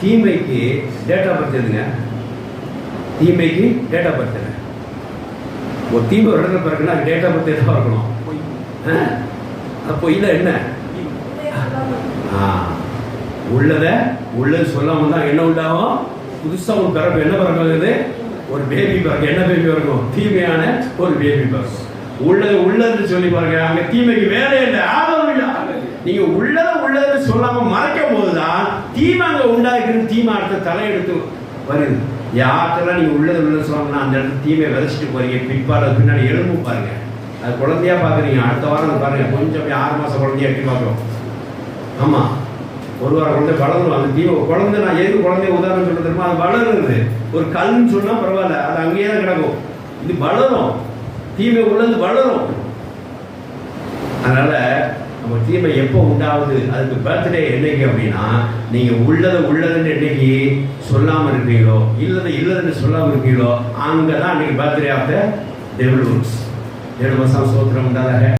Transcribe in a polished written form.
தீமைக்கு date of birth எதுங்க? தீமைக்கு டேட் ஆஃப் பர்த் என்ன? ஒரு தீமை ஒரு இடத்துல பிறகுன்னா டேட் ஆஃப் பர்த் எதுவாக இருக்கணும்? அப்போ இல்லை என்ன உள்ளது சொல்லாம தான் என்ன உண்டாகும்? புதுசாக ஒரு பிறப்பு என்ன பிறகுது? ஒரு பேபி பிறகு. என்ன பேபி பிறக்கும்? தீமையான ஒரு பேபி பிறக்கும். உள்ளதுன்னு சொல்லி பாருங்க, அங்க தீமைக்கு வேலை இல்லை, ஆதரவு இல்லை. நீங்க உள்ளதுன்னு சொல்லாம மறைக்கும் போதுதான் தீமை அங்க உண்டாக்குறது. தீமை அடுத்த தலையெடுத்து வருது. யார்கிட்டலாம் நீங்க உள்ளது சொன்னா அந்த இடத்துல தீமையை விதைச்சிட்டு போறீங்க. பின்னாடி எலும்பு பாருங்க, அது குழந்தையா பாக்குறீங்க. அடுத்த வாரம் பாருங்க, கொஞ்சம் 6 மாசம் குழந்தையா எட்டி பார்க்கிறோம். ஆமா, ஒரு வாரம் குழந்தை வளரும். அந்த தீமை குழந்தை, நான் எதுக்கு குழந்தைய உதாரணம் சொல்ல தெரியுமா? அது வளருது. ஒரு கல்னு சொன்னா பரவாயில்ல, அது அங்கேயே தான் கிடக்கும். இது வளரும், தீமை உள்ளது வளரும். அதனால நம்ம தீமை எப்போ உண்டாகுது? அதுக்கு பர்த்டே என்னைக்கு அப்படின்னா, நீங்க உள்ளதுன்னு என்னைக்கு சொல்லாம இருக்கீங்களோ, இல்லதுன்னு சொல்லாம இருக்கீங்களோ, அங்கதான் அன்னைக்கு பர்த்டே ஆஃப் த டெவில். 7 வருஷம் சோத்திரம் உண்டாதாக.